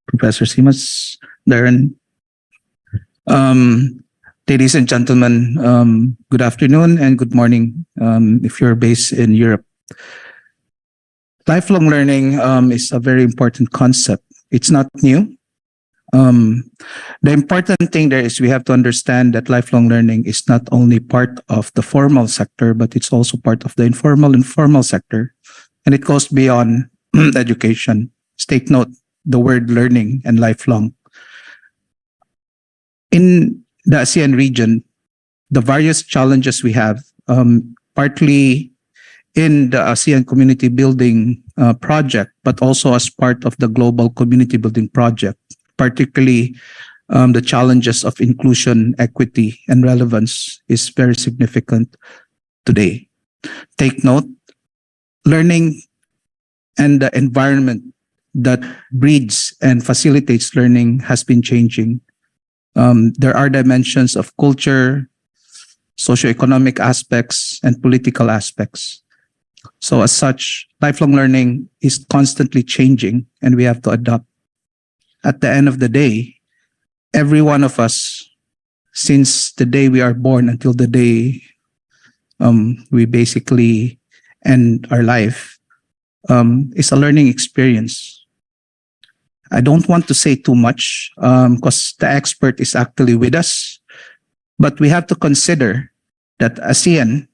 Professor Simas, Darren. Ladies and gentlemen, good afternoon and good morning if you're based in Europe. Lifelong learning is a very important concept. It's not new. The important thing there is we have to understand that lifelong learning is not only part of the formal sector, but it's also part of the informal sector. And it goes beyond education. Take note, the word learning and lifelong. In the ASEAN region, the various challenges we have, partly in the ASEAN community building project, but also as part of the global community building project, particularly the challenges of inclusion, equity, and relevance is very significant today. Take note, learning and the environment that breeds and facilitates learning has been changing. There are dimensions of culture, socioeconomic aspects, and political aspects. So as such, lifelong learning is constantly changing and we have to adapt. At the end of the day, every one of us, since the day we are born until the day we basically end our life, is a learning experience. I don't want to say too much because the expert is actually with us, but we have to consider that ASEAN,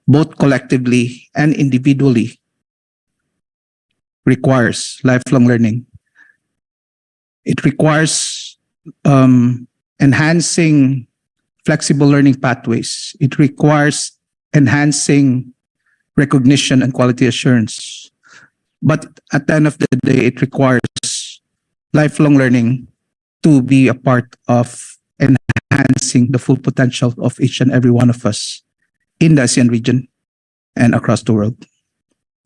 both collectively and individually, requires lifelong learning. It requires enhancing flexible learning pathways. It requires enhancing recognition and quality assurance. But at the end of the day, it requires lifelong learning to be a part of enhancing the full potential of each and every one of us in the ASEAN region and across the world.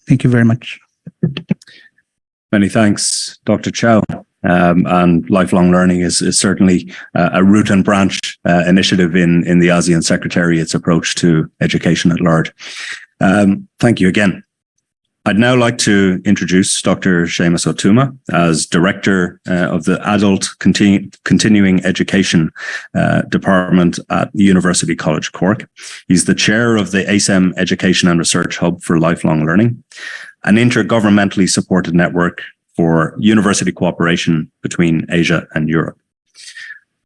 Thank you very much. Many thanks, Dr. Chow. And lifelong learning is certainly a root and branch initiative in the ASEAN Secretariat's approach to education at large. Thank you again. I'd now like to introduce Dr. Seamus Otuma as Director of the Adult Continuing Education Department at University College Cork. He's the Chair of the ASEM Education and Research Hub for Lifelong Learning, an intergovernmentally supported network for university cooperation between Asia and Europe.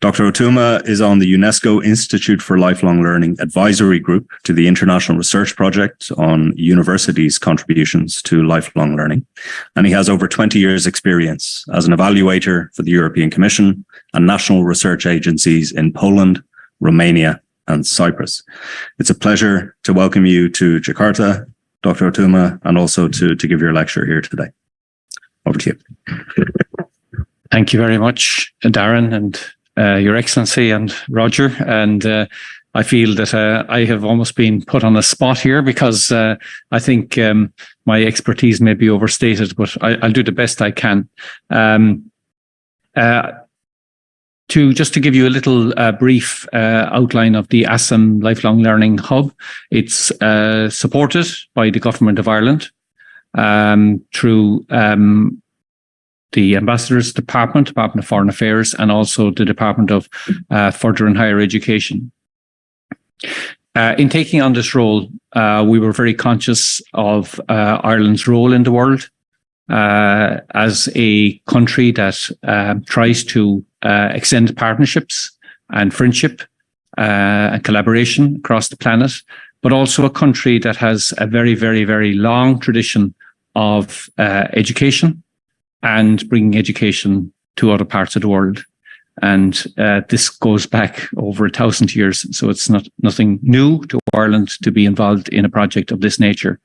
Dr. Otuma is on the UNESCO Institute for Lifelong Learning Advisory Group to the International Research Project on universities' contributions to lifelong learning, and he has over 20 years' experience as an evaluator for the European Commission and national research agencies in Poland, Romania, and Cyprus. It's a pleasure to welcome you to Jakarta, Dr. Otuma, and also to give your lecture here today. Over to you. Thank you very much, Darren, and Your Excellency and Roger. And I feel that I have almost been put on a spot here because I think my expertise may be overstated, but I'll do the best I can. Just to give you a little brief outline of the ASEM Lifelong Learning Hub, it's supported by the Government of Ireland through the Ambassador's Department of Foreign Affairs, and also the Department of Further and Higher Education. In taking on this role, we were very conscious of Ireland's role in the world as a country that tries to extend partnerships and friendship and collaboration across the planet, but also a country that has a very, very, very long tradition of education and bringing education to other parts of the world. And this goes back over 1,000 years. So it's nothing new to Ireland to be involved in a project of this nature.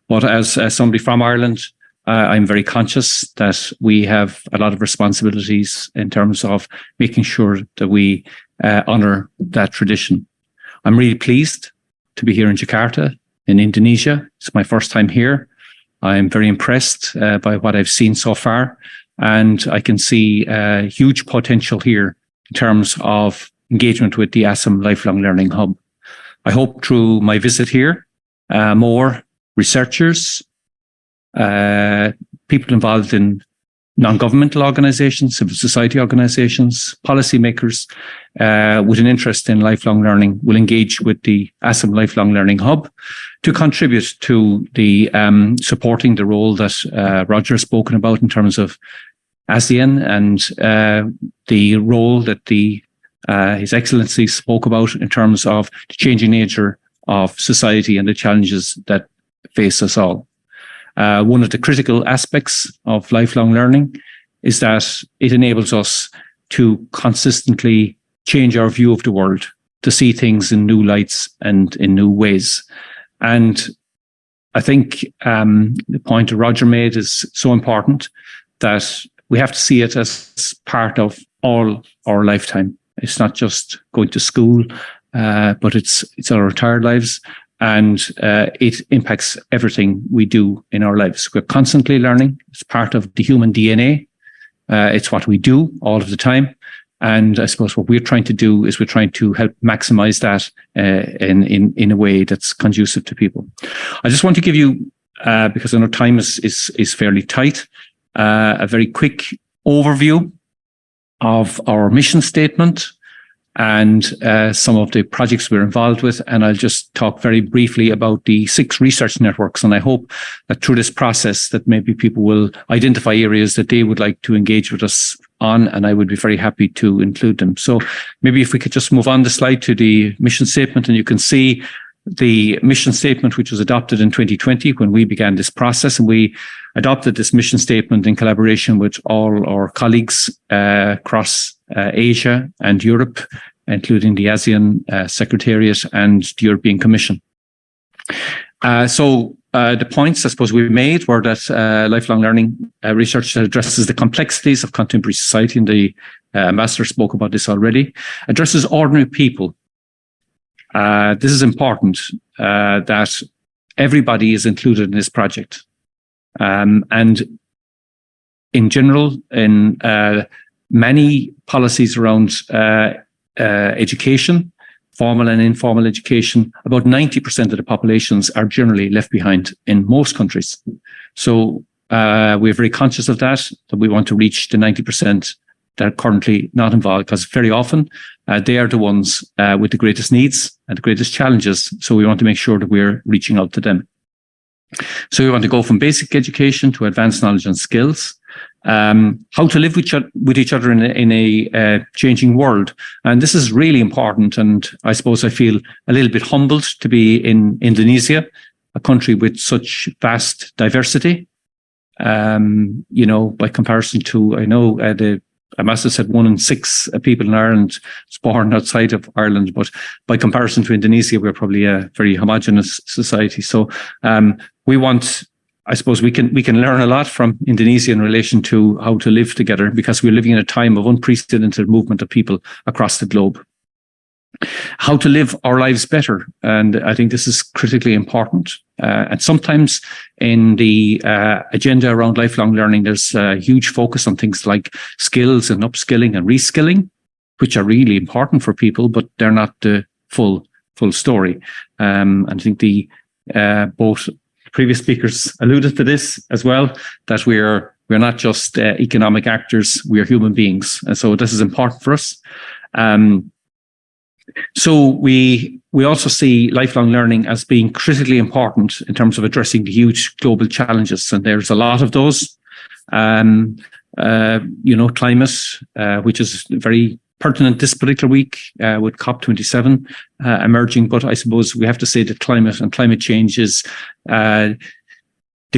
But as somebody from Ireland, I'm very conscious that we have a lot of responsibilities in terms of making sure that we honour that tradition. I'm really pleased to be here in Jakarta, in Indonesia. It's my first time here. I'm very impressed by what I've seen so far, and I can see huge potential here in terms of engagement with the ASEM Lifelong Learning Hub. I hope through my visit here, more researchers, people involved in non-governmental organizations, civil society organizations, policymakers with an interest in lifelong learning will engage with the ASEM Lifelong Learning Hub to contribute to the supporting the role that Roger has spoken about in terms of ASEAN and the role that His Excellency spoke about in terms of the changing nature of society and the challenges that face us all. One of the critical aspects of lifelong learning is that it enables us to consistently change our view of the world, to see things in new lights and in new ways. And I think the point that Roger made is so important, that we have to see it as part of all our lifetime. It's not just going to school, but it's our entire lives. And it impacts everything we do in our lives. We're constantly learning. It's part of the human DNA. It's what we do all of the time. And I suppose what we're trying to do is we're trying to help maximize that in a way that's conducive to people. I just want to give you, because I know time is fairly tight, a very quick overview of our mission statement and some of the projects we're involved with. And I'll just talk very briefly about the 6 research networks. And I hope that through this process that maybe people will identify areas that they would like to engage with us on, and I would be very happy to include them. So maybe if we could just move on the slide to the mission statement, and you can see the mission statement, which was adopted in 2020 when we began this process. And we adopted this mission statement in collaboration with all our colleagues across Asia and Europe, including the ASEAN Secretariat and the European Commission. So the points I suppose we made were that lifelong learning research that addresses the complexities of contemporary society, and the Ambassador spoke about this already, addresses ordinary people. This is important, that everybody is included in this project. And in general, in many policies around education, formal and informal education, about 90% of the populations are generally left behind in most countries. So we're very conscious of that we want to reach the 90% that are currently not involved, because very often they are the ones with the greatest needs and the greatest challenges. So we want to make sure that we're reaching out to them. So we want to go from basic education to advanced knowledge and skills. How to live with each other in a changing world. And this is really important. And I suppose I feel a little bit humbled to be in Indonesia, a country with such vast diversity. You know, by comparison to, I know the Ambassador said 1 in 6 people in Ireland is born outside of Ireland, but by comparison to Indonesia, we're probably a very homogenous society. So we want, I suppose we can learn a lot from Indonesia in relation to how to live together, because we're living in a time of unprecedented movement of people across the globe. How to live our lives better. And I think this is critically important. And sometimes in the agenda around lifelong learning, there's a huge focus on things like skills and upskilling and reskilling, which are really important for people, but they're not the full story. And I think both previous speakers alluded to this as well, that we're not just economic actors, we are human beings. And so this is important for us. So we also see lifelong learning as being critically important in terms of addressing the huge global challenges. And there's a lot of those, you know, climate, which is very pertinent this particular week with COP27 emerging. But I suppose we have to say that climate and climate change is the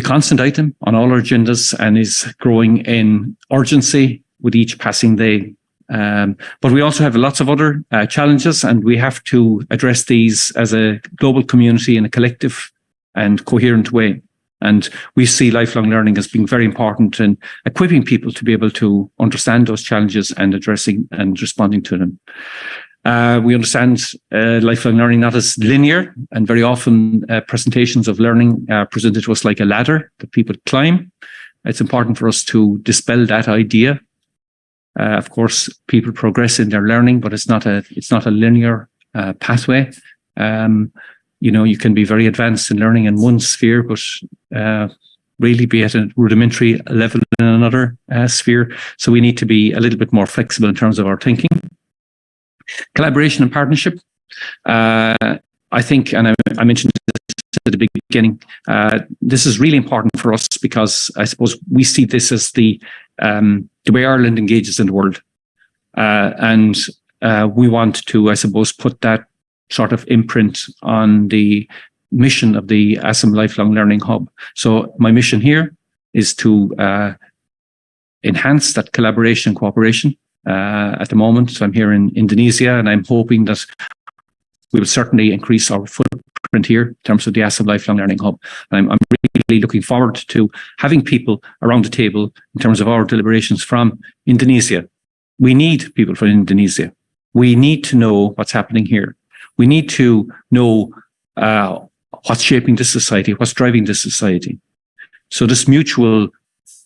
constant item on all our agendas and is growing in urgency with each passing day. But we also have lots of other challenges, and we have to address these as a global community in a collective and coherent way. And we see lifelong learning as being very important in equipping people to be able to understand those challenges and addressing and responding to them. We understand lifelong learning not as linear, and very often presentations of learning are presented to us like a ladder that people climb. It's important for us to dispel that idea. Of course, people progress in their learning, but it's not a linear pathway. You know, you can be very advanced in learning in one sphere, but really be at a rudimentary level in another sphere. So we need to be a little bit more flexible in terms of our thinking. Collaboration and partnership. I think, and I mentioned this at the beginning, this is really important for us because I suppose we see this as the way Ireland engages in the world. And we want to, I suppose, put that sort of imprint on the mission of the ASEM Lifelong Learning Hub. So my mission here is to enhance that collaboration and cooperation. At the moment, I'm here in Indonesia, and I'm hoping that we will certainly increase our footprint here in terms of the ASEM Lifelong Learning Hub. And I'm really looking forward to having people around the table in terms of our deliberations from Indonesia. We need people from Indonesia. We need to know what's happening here. We need to know what's shaping this society, what's driving this society. So this mutual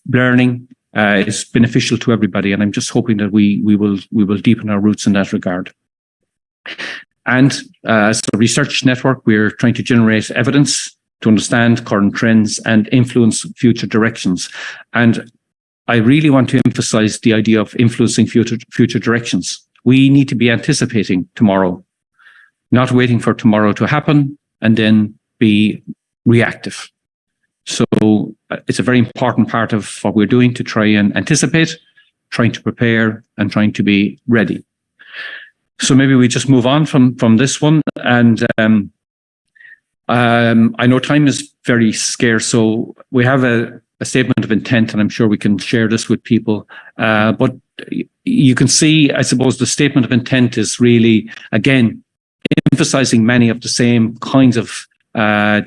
learning is beneficial to everybody, and I'm just hoping that we will deepen our roots in that regard. And as a research network, we're trying to generate evidence to understand current trends and influence future directions. And I really want to emphasize the idea of influencing future directions. We need to be anticipating tomorrow, not waiting for tomorrow to happen and then be reactive. So it's a very important part of what we're doing to try and anticipate, trying to prepare, and trying to be ready. So maybe we just move on from this one. And I know time is very scarce, so we have a statement of intent, and I'm sure we can share this with people. But you can see, I suppose, the statement of intent is really, again, emphasizing many of the same kinds of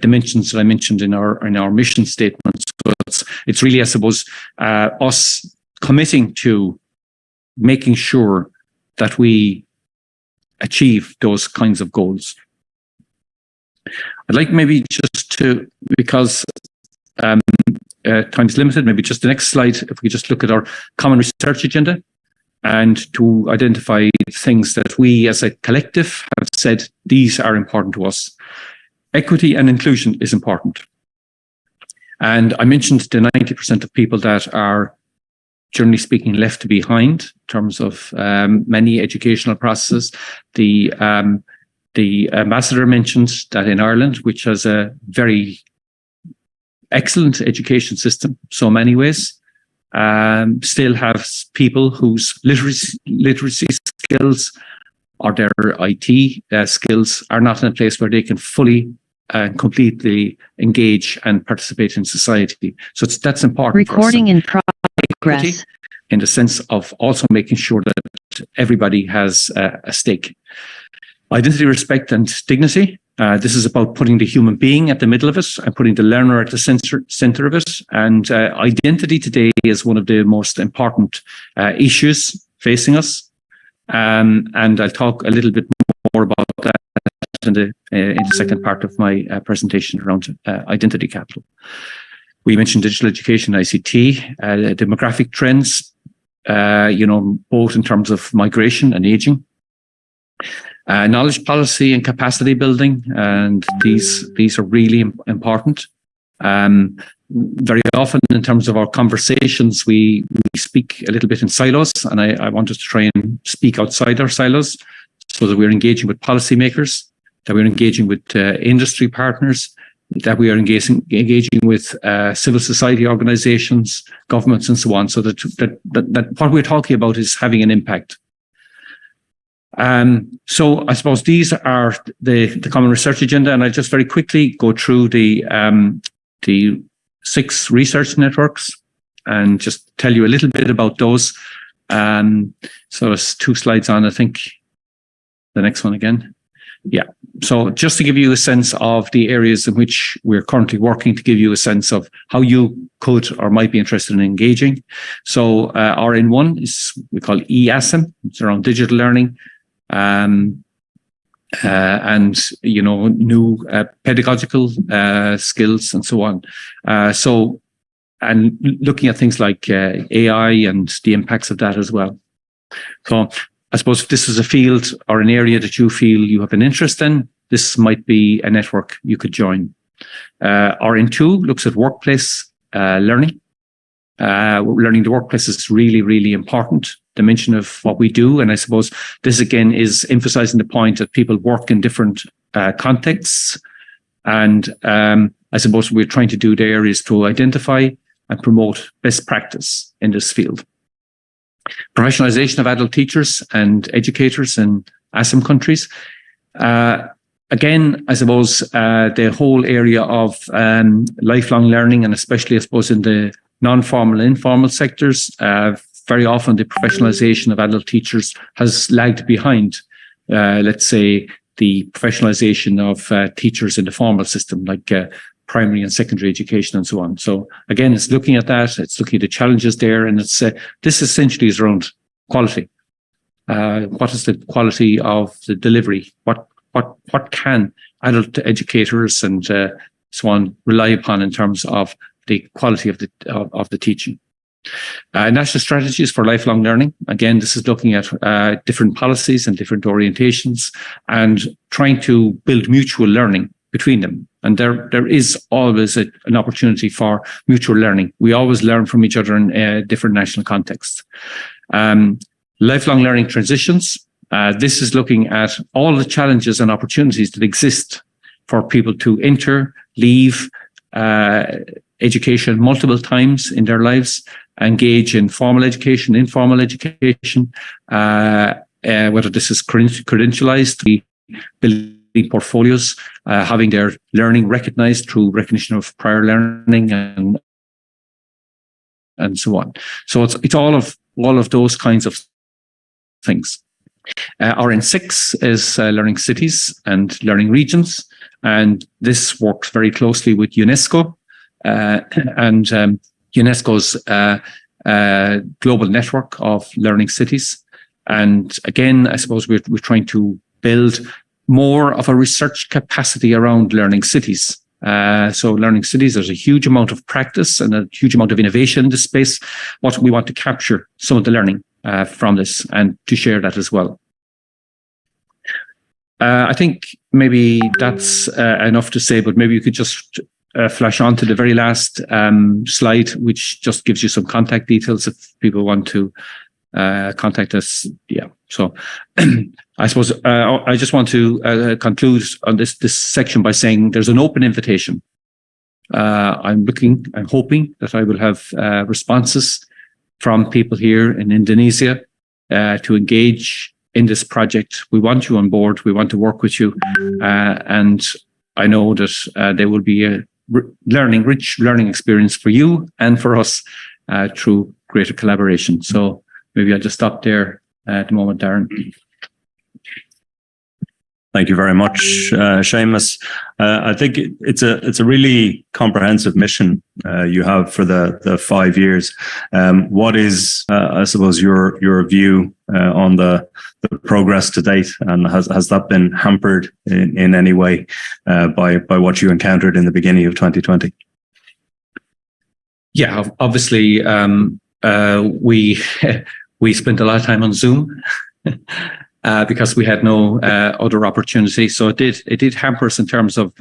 dimensions that I mentioned in our mission statement. So it's really, I suppose, us committing to making sure that we achieve those kinds of goals. I'd like maybe just to, because time's limited, maybe just the next slide, if we just look at our common research agenda and to identify things that we as a collective have said, these are important to us. Equity and inclusion is important. And I mentioned the 90% of people that are, generally speaking, left behind in terms of many educational processes. The ambassador mentioned that in Ireland, which has a very excellent education system, so many ways, still have people whose literacy skills or their IT skills are not in a place where they can fully and completely engage and participate in society. So that's important. Recording in progress. In the sense of also making sure that everybody has a stake. Identity, respect, and dignity. This is about putting the human being at the middle of it and putting the learner at the center of it. And identity today is one of the most important issues facing us. And I'll talk a little bit more about that in the second part of my presentation around identity capital. We mentioned digital education, ICT, demographic trends, both in terms of migration and aging. Knowledge policy and capacity building, and these are really important. Very often in terms of our conversations, we speak a little bit in silos, and I want us to try and speak outside our silos so that we're engaging with policymakers, that we're engaging with industry partners, that we are engaging with civil society organizations, governments, and so on, so that what we're talking about is having an impact. So I suppose these are the common research agenda, and I'll just very quickly go through the 6 research networks and just tell you a little bit about those. So there's 2 slides on, I think. The next one again. Yeah. So just to give you a sense of the areas in which we're currently working, to give you a sense of how you could or might be interested in engaging. So RN1 is we call ASEM. It's around digital learning. And new pedagogical skills and so on. And looking at things like AI and the impacts of that as well. So I suppose if this is a field or an area that you feel you have an interest in, this might be a network you could join. RN2 looks at workplace learning. Learning the workplace is really, really important dimension of what we do. And I suppose this again is emphasizing the point that people work in different contexts. And I suppose what we're trying to do there is to identify and promote best practice in this field. Professionalization of adult teachers and educators in ASEM countries. Again, I suppose the whole area of lifelong learning, and especially, I suppose, in the non-formal and informal sectors, very often the professionalization of adult teachers has lagged behind, let's say, the professionalization of teachers in the formal system, like primary and secondary education and so on. So again, it's looking at that, it's looking at the challenges there, and it's this essentially is around quality. What is the quality of the delivery? What can adult educators and so on rely upon in terms of the quality of the teaching? National strategies for lifelong learning. Again, this is looking at different policies and different orientations and trying to build mutual learning between them. And there is always an opportunity for mutual learning. We always learn from each other in different national contexts. Lifelong learning transitions. This is looking at all the challenges and opportunities that exist for people to enter, leave education multiple times in their lives, engage in formal education, informal education, whether this is credentialized, building portfolios, having their learning recognized through recognition of prior learning and so on. So it's all of those kinds of things. RN6 is learning cities and learning regions, and this works very closely with UNESCO and UNESCO's global network of learning cities. And again, I suppose we're trying to build more of a research capacity around learning cities. So learning cities, there's a huge amount of practice and a huge amount of innovation in this space. What we want to capture some of the learning from this and to share that as well. I think maybe that's enough to say, but maybe you could just flash on to the very last slide, which just gives you some contact details if people want to contact us. Yeah. So I suppose I just want to conclude on this section by saying there's an open invitation. I'm hoping that I will have responses from people here in Indonesia to engage in this project. We want you on board. We want to work with you. And I know that there will be a rich learning experience for you and for us through greater collaboration. So maybe I'll just stop there at the moment, Darren. Thank you very much, Seamus. I think it's a really comprehensive mission you have for the 5 years. What is, I suppose, your view on the progress to date, and has that been hampered in any way by what you encountered in the beginning of 2020? Yeah, obviously, we spent a lot of time on Zoom. Because we had no other opportunity. So it did hamper us in terms of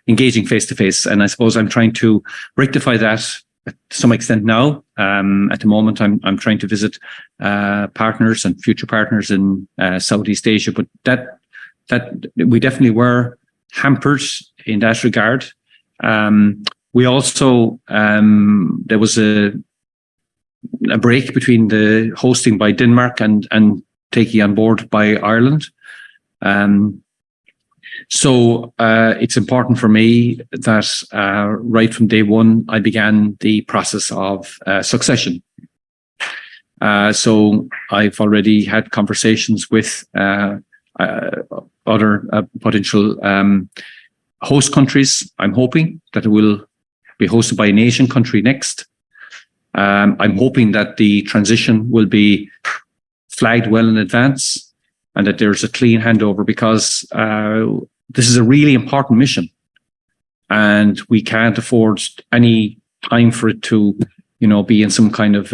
engaging face to face. And I suppose I'm trying to rectify that to some extent now. At the moment, I'm trying to visit partners and future partners in Southeast Asia, but that we definitely were hampered in that regard. We also, there was a break between the hosting by Denmark and taking on board by Ireland. So it's important for me that right from day one, I began the process of succession. So I've already had conversations with other potential host countries. I'm hoping that it will be hosted by an Asian country next. I'm hoping that the transition will be flagged well in advance and that there's a clean handover, because this is a really important mission and we can't afford any time for it to, be in some kind of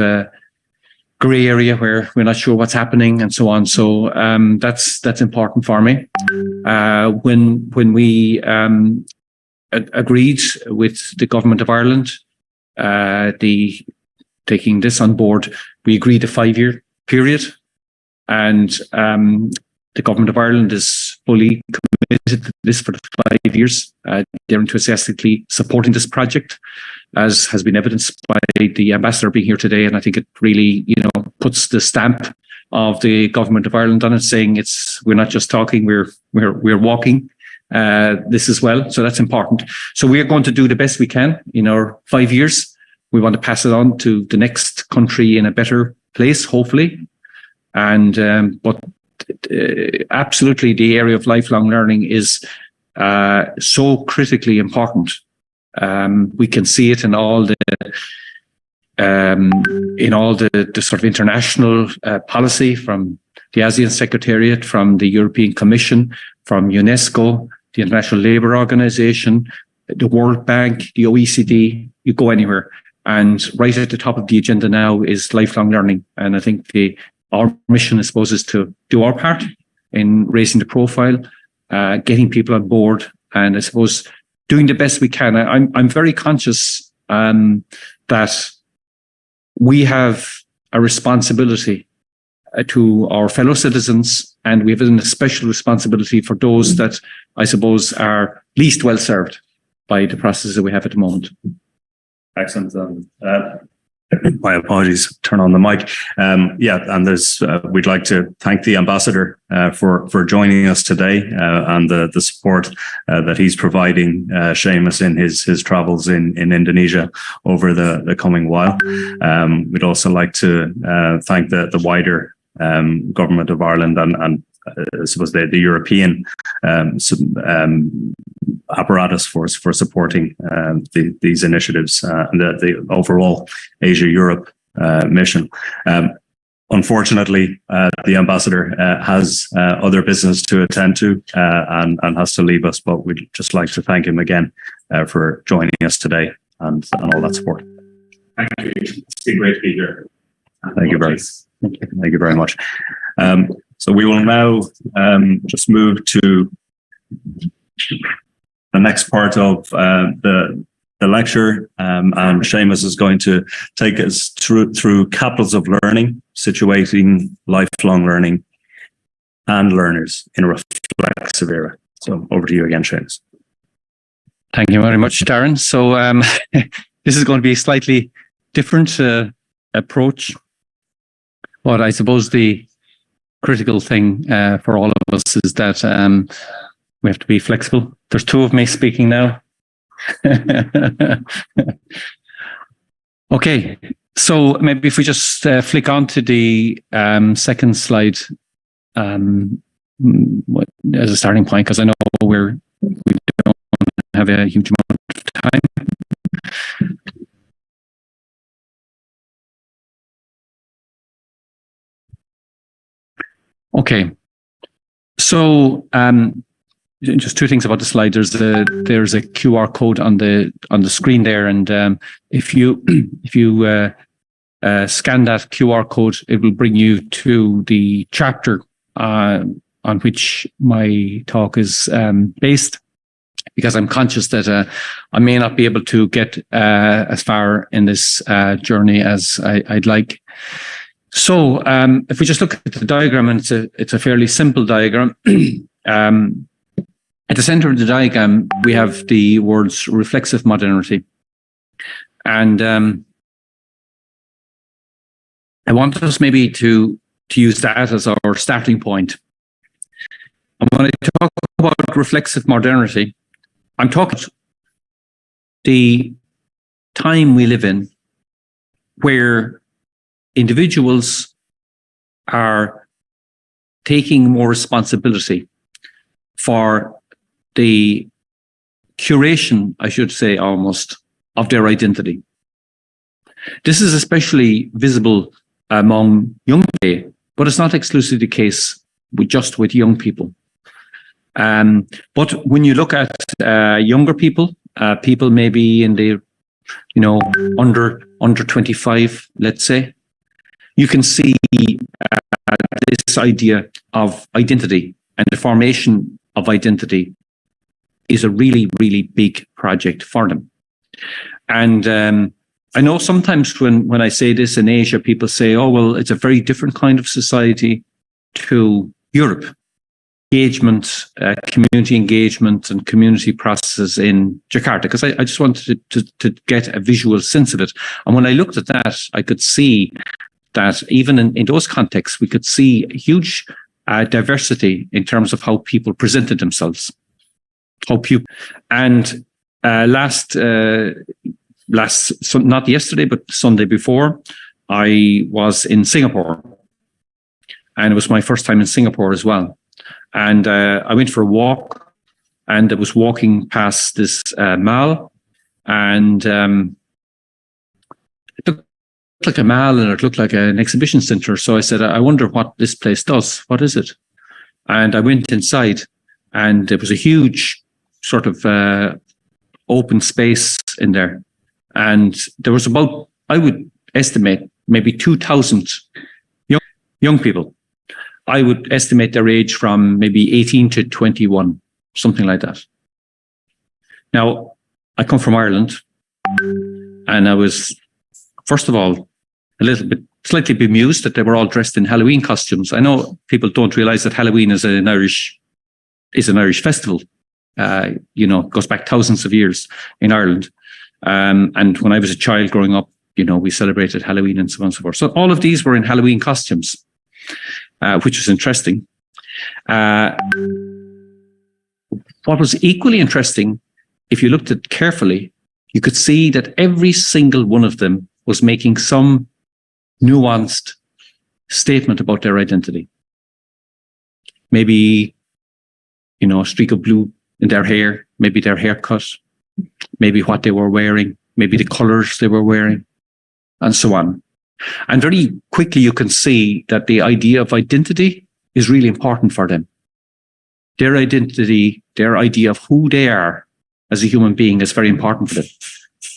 gray area where we're not sure what's happening and so on. So that's important for me. When we agreed with the government of Ireland taking this on board, we agreed a 5-year period, and the Government of Ireland is fully committed to this for the 5 years. They're enthusiastically supporting this project, as has been evidenced by the ambassador being here today. And I think it really, puts the stamp of the Government of Ireland on it, saying we're not just talking, we're walking this as well. So that's important. So we are going to do the best we can in our 5 years. We want to pass it on to the next country in a better place, hopefully. And but absolutely, the area of lifelong learning is so critically important. We can see it in all the sort of international policy, from the ASEAN Secretariat, from the European Commission, from UNESCO, the International Labour Organization, the World Bank, the OECD. You go anywhere, and right at the top of the agenda now is lifelong learning. And I think our mission, I suppose, is to do our part in raising the profile, getting people on board, and I suppose doing the best we can. I'm very conscious that we have a responsibility to our fellow citizens, and we have a special responsibility for those that I suppose are least well served by the process that we have at the moment. Excellent. My apologies, turn on the mic. And we'd like to thank the ambassador for joining us today and the support that he's providing Seamus in his travels in Indonesia over the coming while. We'd also like to thank the wider Government of Ireland and I suppose the European apparatus for supporting these initiatives and the overall Asia-Europe mission. Unfortunately, the ambassador has other business to attend to and has to leave us, but we'd just like to thank him again for joining us today and all that support. Thank you. It's been great to be here. Thank you very much. So we will now just move to the next part of the lecture, and Seamus is going to take us through capitals of learning, situating lifelong learning and learners in a reflexive era. So over to you again, Seamus. Thank you very much, Darren. So this is going to be a slightly different approach, but I suppose the critical thing for all of us is that we have to be flexible. There's two of me speaking now. Okay, so maybe if we just flick on to the second slide as a starting point, because I know we don't have a huge amount of time. Okay, so just two things about the slide. There's a QR code on the screen there, and if you scan that QR code, it will bring you to the chapter on which my talk is based. Because I'm conscious that I may not be able to get as far in this journey as I'd like. So if we just look at the diagram, and it's a fairly simple diagram. At the center of the diagram, we have the words reflexive modernity. And I want us maybe to use that as our starting point. And when I talk about reflexive modernity, I'm talking about the time we live in where individuals are taking more responsibility for the curation, I should say, almost, of their identity. This is especially visible among young people, but it's not exclusively the case with young people. But when you look at younger people, people maybe in the, under 25, let's say, you can see this idea of identity and the formation of identity is a really, really big project for them. And I know sometimes when I say this in Asia, people say, oh, well, it's a very different kind of society to Europe. Engagement, community engagement and community processes in Jakarta, because I just wanted to get a visual sense of it. And when I looked at that, I could see that even in those contexts, we could see a huge diversity in terms of how people presented themselves. And not yesterday, but Sunday before, I was in Singapore. And it was my first time in Singapore as well. And I went for a walk, and I was walking past this mall, and it looked like a mall, and it looked like an exhibition center. So I said, I wonder what this place does. What is it? And I went inside, and there was a huge sort of open space in there. And there was about, I would estimate, maybe 2,000 young people. I would estimate their age from maybe 18 to 21, something like that. Now, I come from Ireland, and I was, first of all, slightly bemused that they were all dressed in Halloween costumes. I know people don't realize that Halloween is an Irish festival. Goes back thousands of years in Ireland. And when I was a child growing up, we celebrated Halloween and so on and so forth. So all of these were in Halloween costumes. Which was interesting. What was equally interesting, if you looked at it carefully, you could see that every single one of them was making some nuanced statement about their identity. Maybe, a streak of blue in their hair, maybe their haircut, maybe what they were wearing, maybe the colors they were wearing, and so on. And very quickly, you can see that the idea of identity is really important for them. Their identity, their idea of who they are as a human being is very important for them.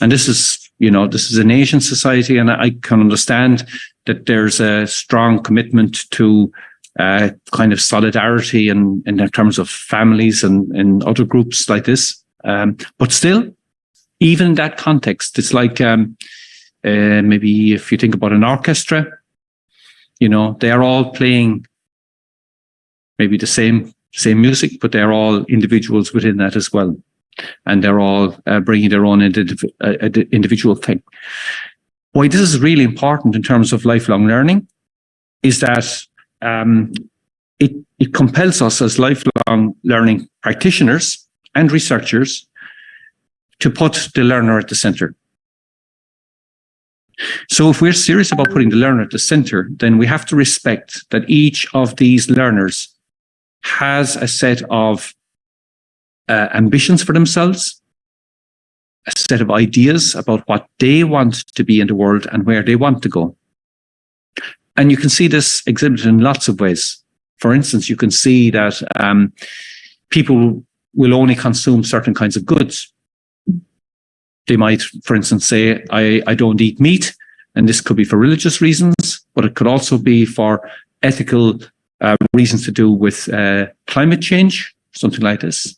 And this is an Asian society, and I can understand that there's a strong commitment to kind of solidarity and in terms of families and other groups like this. But still, even in that context, it's like maybe if you think about an orchestra, they are all playing maybe the same music, but they're all individuals within that as well. And they're all bringing their own individual thing. Why this is really important in terms of lifelong learning is that it compels us as lifelong learning practitioners and researchers to put the learner at the center. So if we're serious about putting the learner at the center, then we have to respect that each of these learners has a set of ambitions for themselves, a set of ideas about what they want to be in the world and where they want to go. And you can see this exhibited in lots of ways. For instance, you can see that people will only consume certain kinds of goods. They might, for instance, say, I don't eat meat, and this could be for religious reasons, but it could also be for ethical reasons to do with climate change, something like this.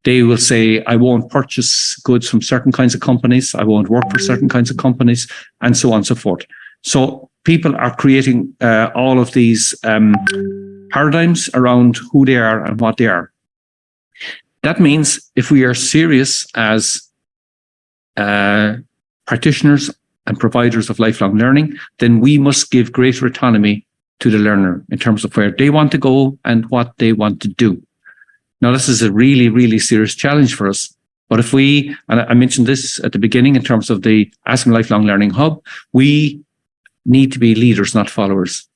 They will say, I won't purchase goods from certain kinds of companies, I won't work for certain kinds of companies, and so on and so forth. So people are creating all of these paradigms around who they are and what they are. That means if we are serious as practitioners and providers of lifelong learning, then we must give greater autonomy to the learner in terms of where they want to go and what they want to do. Now, this is a really, really serious challenge for us. But if we, and I mentioned this at the beginning in terms of the ASEM Lifelong Learning Hub, we need to be leaders, not followers.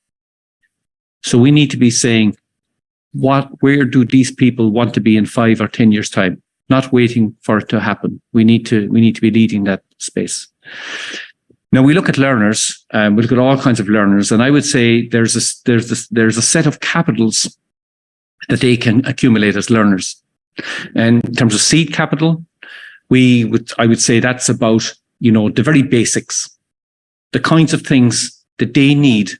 So we need to be saying, where do these people want to be in 5 or 10 years' time? Not waiting for it to happen. We need to be leading that space. Now we look at learners, we look at all kinds of learners, and I would say there's a set of capitals that they can accumulate as learners. And in terms of seed capital, I would say that's about, the very basics, the kinds of things that they need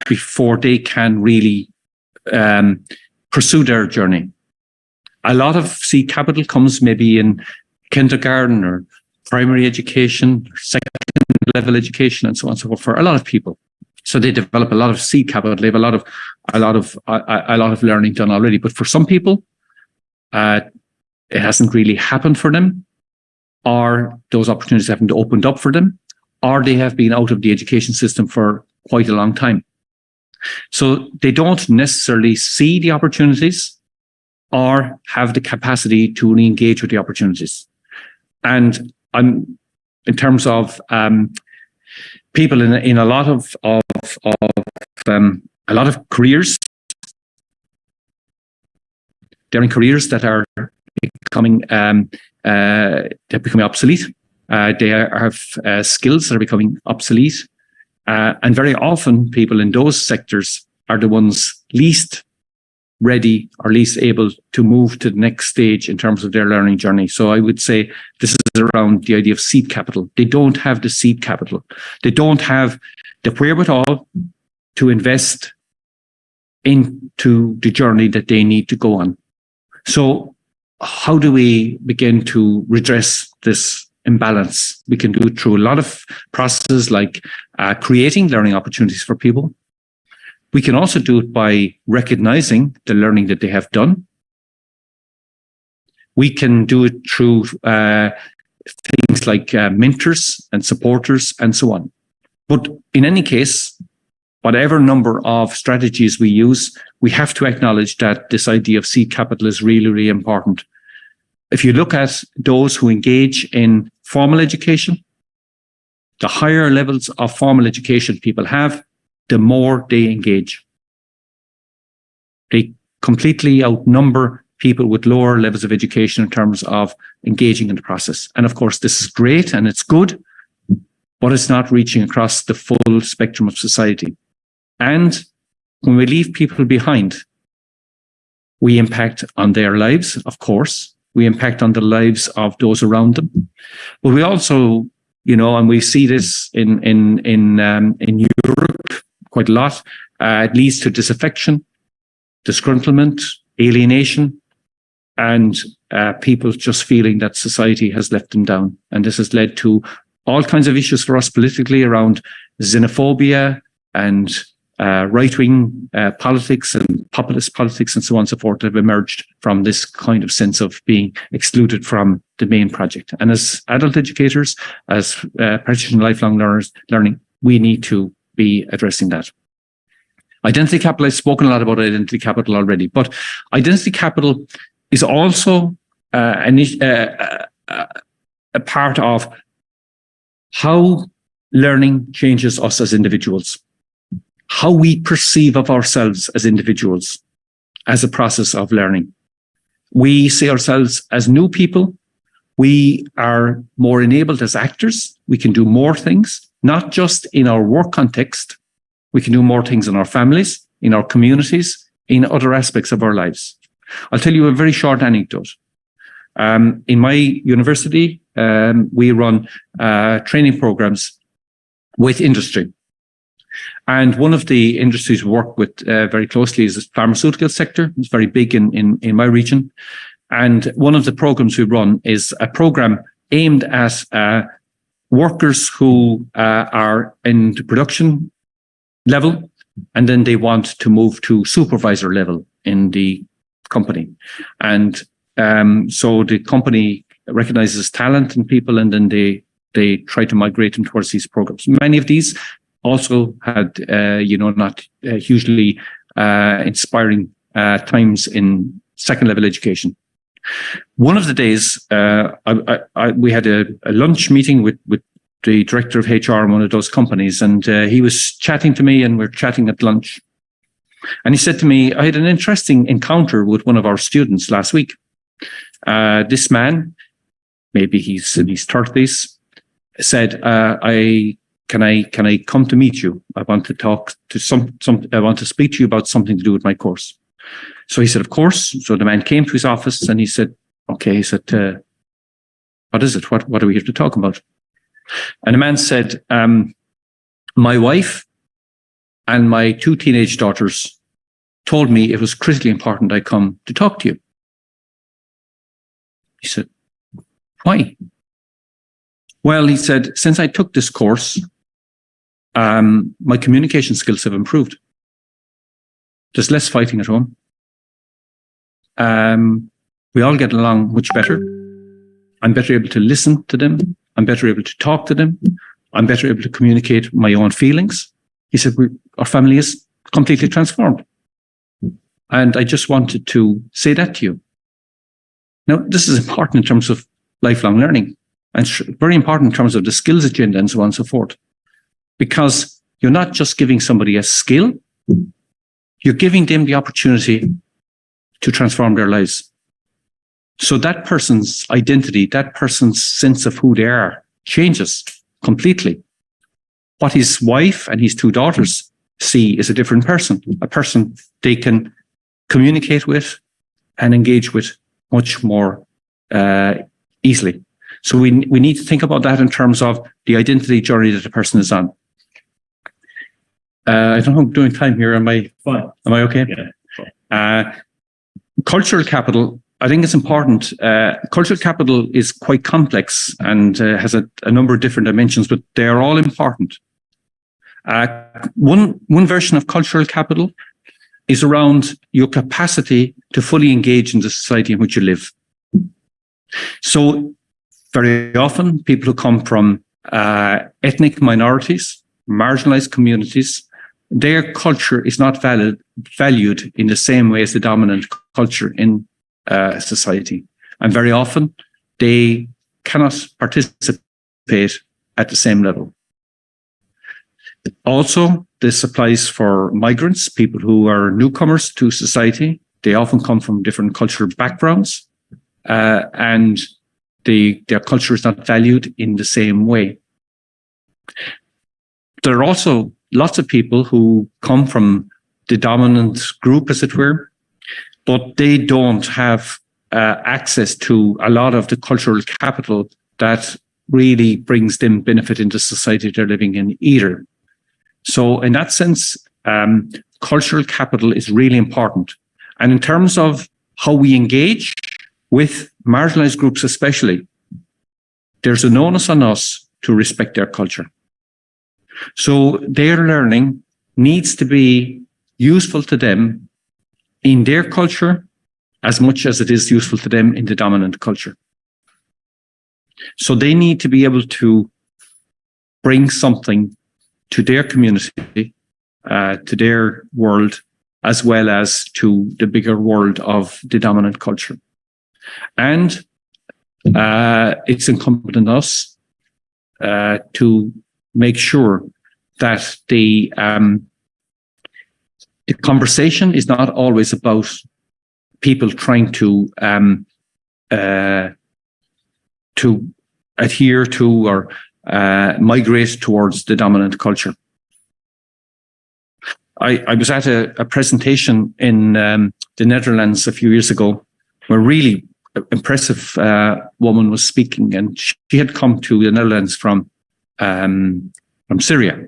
before they can really pursue their journey. A lot of seed capital comes maybe in kindergarten or primary education, or second level education and so on and so forth for a lot of people. So they develop a lot of seed capital. They have a lot of learning done already. But for some people, it hasn't really happened for them, or those opportunities haven't opened up for them, or they have been out of the education system for quite a long time. So they don't necessarily see the opportunities or have the capacity to engage with the opportunities. And in terms of people in a lot of careers, they're in careers that are becoming obsolete. They have skills that are becoming obsolete, and very often people in those sectors are the ones least ready or least able to move to the next stage in terms of their learning journey. So I would say this is around the idea of seed capital. They don't have the seed capital. They don't have the wherewithal to invest into the journey that they need to go on. So how do we begin to redress this imbalance? We can do it through a lot of processes like creating learning opportunities for people. We can also do it by recognizing the learning that they have done. We can do it through things like mentors and supporters and so on. But in any case, whatever number of strategies we use, we have to acknowledge that this idea of seed capital is really, really important. If you look at those who engage in formal education, the higher levels of formal education people have, the more they engage. They completely outnumber people with lower levels of education in terms of engaging in the process. And of course, this is great and it's good, but it's not reaching across the full spectrum of society. And when we leave people behind, we impact on their lives, of course. We impact on the lives of those around them. But we also, and we see this in Europe quite a lot, it leads to disaffection, disgruntlement, alienation, and people just feeling that society has let them down. And this has led to all kinds of issues for us politically around xenophobia and right-wing politics and populist politics and so on and so forth have emerged from this kind of sense of being excluded from the main project. And as adult educators, as practitioners lifelong learning, we need to be addressing that. Identity capital, I've spoken a lot about identity capital already, but identity capital is also a part of how learning changes us as individuals, how we perceive of ourselves as individuals as a process of learning. We see ourselves as new people. We are more enabled as actors. We can do more things, not just in our work context. We can do more things in our families, in our communities, in other aspects of our lives. I'll tell you a very short anecdote. In my university, we run training programs with industry. And one of the industries we work with very closely is the pharmaceutical sector. It's very big in my region. And one of the programs we run is a program aimed at workers who are in the production level, and then they want to move to supervisor level in the company. And so the company recognizes talent in people, and then they try to migrate them towards these programs. Many of these also had, not hugely inspiring times in second level education. One of the days, we had a lunch meeting with the director of HR in one of those companies, and he was chatting to me, and we're chatting at lunch. And he said to me, I had an interesting encounter with one of our students last week. This man, maybe he's in his 30s, said, Can I come to meet you? I want to talk to I want to speak to you about something to do with my course. So he said, of course. So the man came to his office and he said, okay. He said, what is it? What do we have to talk about? And the man said, my wife and my 2 teenage daughters told me it was critically important I come to talk to you. He said, why? Well, he said, since I took this course, my communication skills have improved. There's less fighting at home. We all get along much better. I'm better able to listen to them. I'm better able to talk to them. I'm better able to communicate my own feelings. He said, our family is completely transformed. And I just wanted to say that to you. Now, this is important in terms of lifelong learning and very important in terms of the skills agenda and so on and so forth. Because you're not just giving somebody a skill, you're giving them the opportunity to transform their lives. So that person's identity, that person's sense of who they are changes completely. What his wife and his two daughters see is a different person, a person they can communicate with and engage with much more easily. So we need to think about that in terms of the identity journey that the person is on. I don't know, I'm doing time here. Am I fine? Am I okay? Yeah. Cultural capital, I think it's important. Cultural capital is quite complex and has a number of different dimensions, but they are all important. One version of cultural capital is around your capacity to fully engage in the society in which you live. So very often people who come from ethnic minorities, marginalized communities, their culture is not valued in the same way as the dominant culture in society. And very often they cannot participate at the same level. Also, this applies for migrants, people who are newcomers to society. They often come from different cultural backgrounds, and their culture is not valued in the same way. There are also lots of people who come from the dominant group, as it were, but they don't have access to a lot of the cultural capital that really brings them benefit into society they're living in either. So in that sense, cultural capital is really important. And in terms of how we engage with marginalized groups especially, there's an onus on us to respect their culture. So their learning needs to be useful to them in their culture as much as it is useful to them in the dominant culture. So they need to be able to bring something to their community, to their world, as well as to the bigger world of the dominant culture. And it's incumbent on us to make sure that the conversation is not always about people trying to adhere to or migrate towards the dominant culture. I was at a presentation in the Netherlands a few years ago where a really impressive woman was speaking, and she had come to the Netherlands from Syria.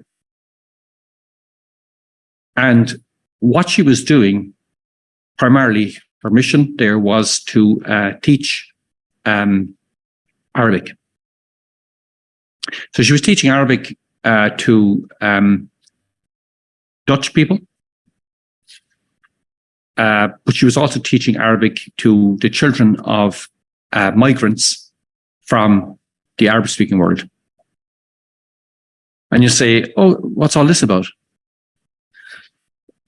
And what she was doing, primarily her mission there, was to teach Arabic. So she was teaching Arabic to Dutch people, but she was also teaching Arabic to the children of migrants from the Arab-speaking world. And you say, oh, what's all this about?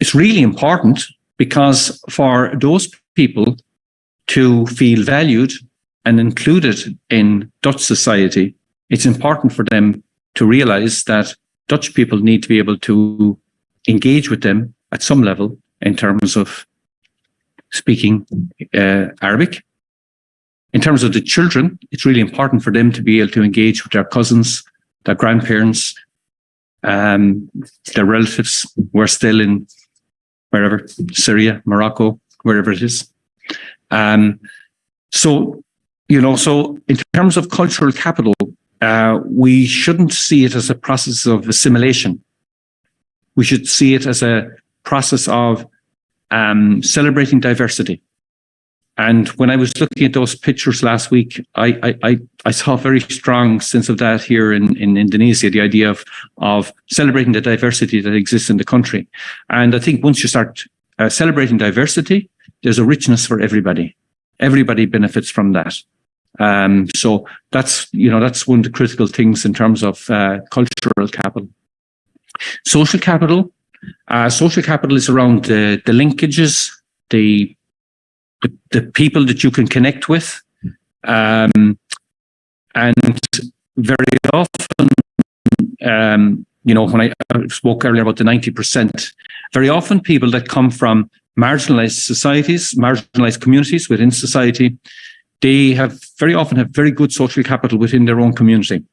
It's really important because for those people to feel valued and included in Dutch society, it's important for them to realize that Dutch people need to be able to engage with them at some level in terms of speaking Arabic. In terms of the children, it's really important for them to be able to engage with their cousins, their grandparents, their relatives who are still in wherever, Syria, Morocco, wherever it is. So in terms of cultural capital, we shouldn't see it as a process of assimilation. We should see it as a process of celebrating diversity And when I was looking at those pictures last week, I saw a very strong sense of that here in Indonesia, the idea of celebrating the diversity that exists in the country. And I think once you start celebrating diversity, there's a richness for everybody. Everybody benefits from that. So that's one of the critical things in terms of cultural capital. Social capital. Social capital is around the linkages, the people that you can connect with, and very often, when I spoke earlier about the 90%, very often people that come from marginalized societies, marginalized communities within society, they very often have very good social capital within their own community,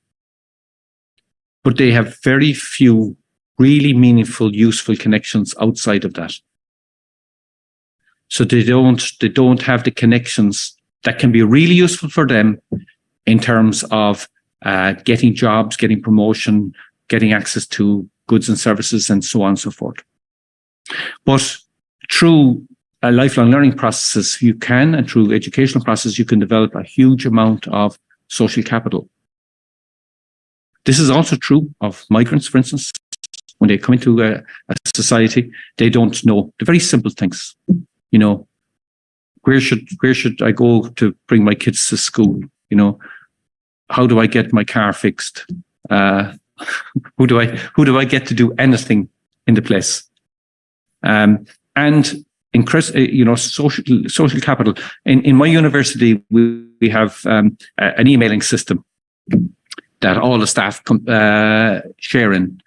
but they have very few really meaningful, useful connections outside of that. So they don't have the connections that can be really useful for them in terms of getting jobs, getting promotion, getting access to goods and services, and so on and so forth. But through lifelong learning processes, and through educational processes, you can develop a huge amount of social capital. This is also true of migrants, for instance. When they come into a society, they don't know the very simple things. Where should I go to bring my kids to school? How do I get my car fixed? Who do I get to do anything in the place? And social capital. In my university, we have an emailing system that all the staff share in.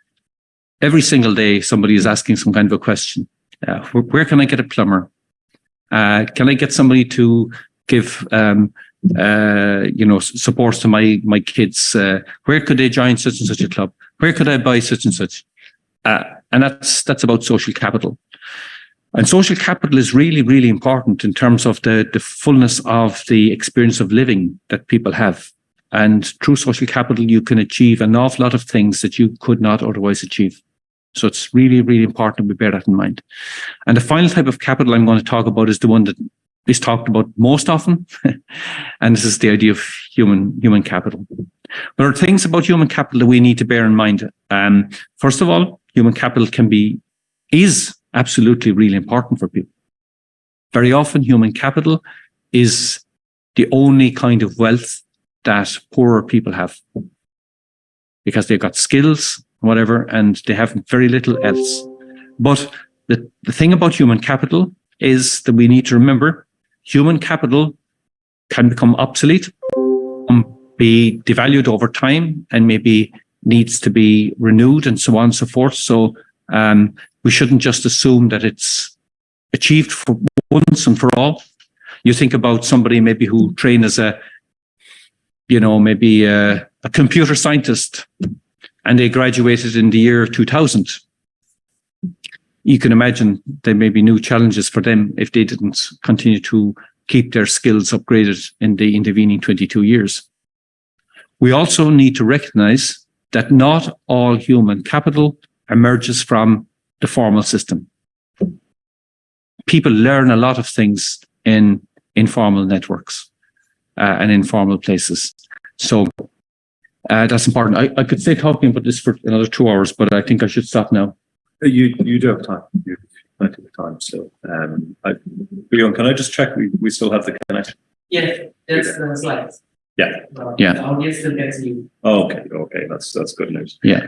Every single day, somebody is asking some kind of a question. Where can I get a plumber? Can I get somebody to give support to my kids? Where could they join such and such a club? Where could I buy such and such? And that's about social capital. And social capital is really, really important in terms of the fullness of the experience of living that people have. And through social capital, you can achieve an awful lot of things that you could not otherwise achieve. So it's really, really important we bear that in mind. And the final type of capital I'm going to talk about is the one that is talked about most often. And this is the idea of human capital. There are things about human capital that we need to bear in mind. First of all, human capital is absolutely really important for people. Very often, human capital is the only kind of wealth that poorer people have, because they've got skills, whatever, and they have very little else. But the thing about human capital is that we need to remember human capital can become obsolete, be devalued over time, and maybe needs to be renewed and so on and so forth. So we shouldn't just assume that it's achieved for once and for all. You think about somebody maybe who trained as a computer scientist, and they graduated in the year 2000. You can imagine there may be new challenges for them if they didn't continue to keep their skills upgraded in the intervening 22 years. We also need to recognize that not all human capital emerges from the formal system. People learn a lot of things in informal networks and informal places. So that's important. I could stay talking about this for another 2 hours, but I think I should stop now. You do have time. You have plenty of time. So, Leon, can I just check we still have the connection? Yeah, there's the slides. Yeah. Yeah. The audience still gets you. Oh, okay. That's good news. Yeah.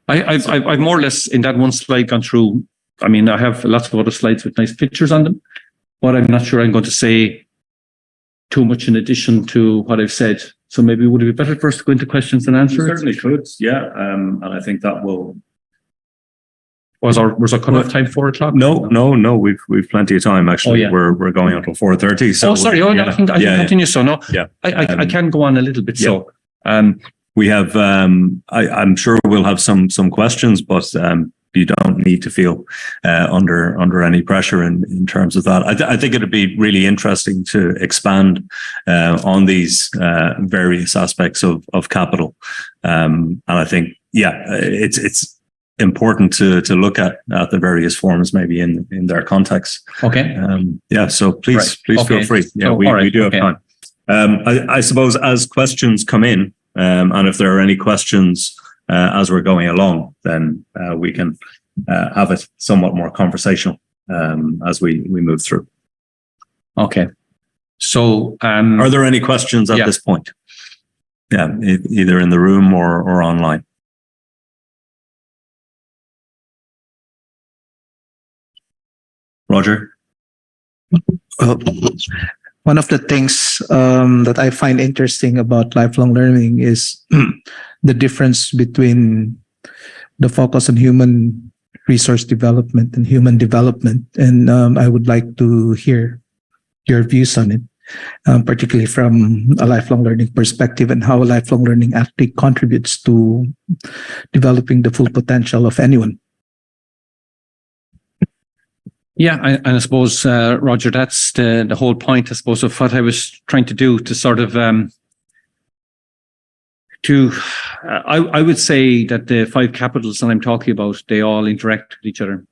I've more or less in that one slide gone through. I mean, I have lots of other slides with nice pictures on them, but I'm not sure I'm going to say too much in addition to what I've said. So maybe would it be better for us to go into questions and answers? Certainly could, yeah. And I think that will. Was our cut-off time 4 o'clock? No. We've plenty of time. Actually, we're going until 4:30. So sorry. I can continue. So no, yeah. I can go on a little bit. Yeah. So, we have. I'm sure we'll have some questions, but you don't need to feel under any pressure in terms of that. I think it'd be really interesting to expand on these various aspects of capital, and I think it's important to look at the various forms, maybe in their context. Okay. Yeah. So please feel free. Yeah, So, we do have time. I suppose as questions come in, and if there are any questions as we're going along, then we can have it somewhat more conversational as we move through. Okay. So, are there any questions at this point? Yeah, either in the room or online. Roger? Well, one of the things that I find interesting about lifelong learning is the difference between the focus on human resource development and human development. And I would like to hear your views on it, particularly from a lifelong learning perspective, and how lifelong learning actually contributes to developing the full potential of anyone. Yeah, and I suppose, Roger, that's the whole point, I suppose, of what I was trying to do to sort of, I would say that the 5 capitals that I'm talking about, they all interact with each other.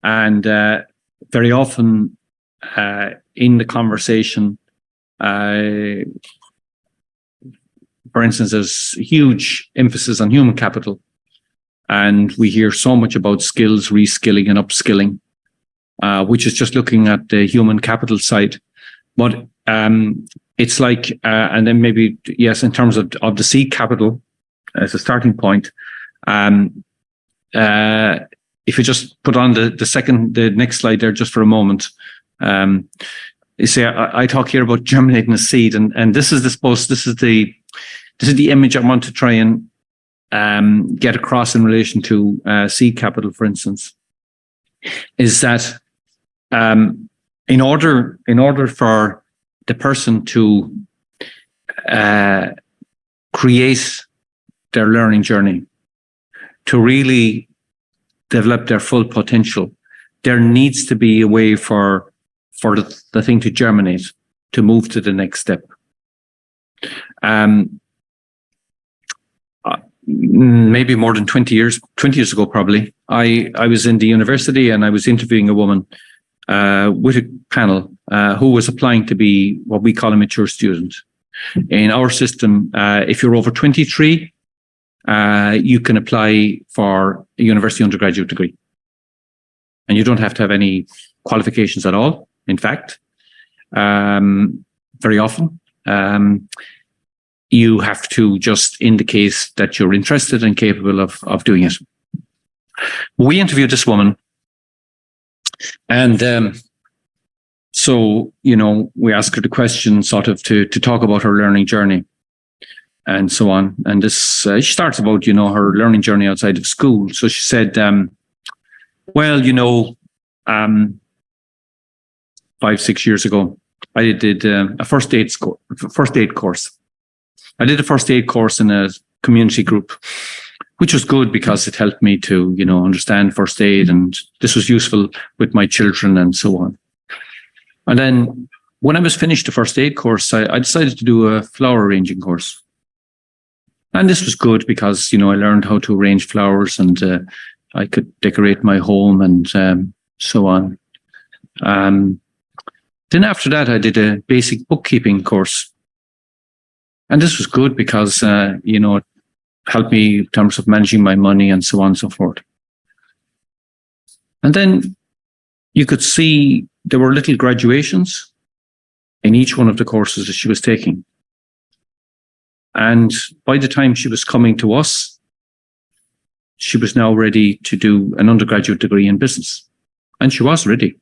And very often in the conversation, for instance, there's huge emphasis on human capital. And we hear so much about skills, reskilling and upskilling, which is just looking at the human capital side. But it's like, and then maybe, yes, in terms of the seed capital as a starting point, if you just put on the next slide there just for a moment, you see, I talk here about germinating a seed, and this is the image I want to try and get across in relation to seed capital, for instance, is that in order for the person to create their learning journey, to really develop their full potential, there needs to be a way for the thing to germinate, to move to the next step. Maybe more than 20 years ago, probably, I was in the university and I was interviewing a woman with a panel who was applying to be what we call a mature student. In our system, if you're over 23, you can apply for a university undergraduate degree. And you don't have to have any qualifications at all, in fact. Very often. You have to just indicate that you're interested and capable of doing it. We interviewed this woman, and so, we asked her the question sort of to talk about her learning journey and so on. And this, she starts about, her learning journey outside of school. So she said, 5-6 years ago, I did a first aid course. I did a first aid course in a community group, which was good because it helped me to, understand first aid, and this was useful with my children and so on. And then when I was finished the first aid course, I decided to do a flower arranging course. And this was good because, I learned how to arrange flowers, and I could decorate my home and so on. Then after that, I did a basic bookkeeping course. And this was good because, it helped me in terms of managing my money and so on and so forth. And then you could see there were little graduations in each one of the courses that she was taking. And by the time she was coming to us, she was now ready to do an undergraduate degree in business. And she was ready,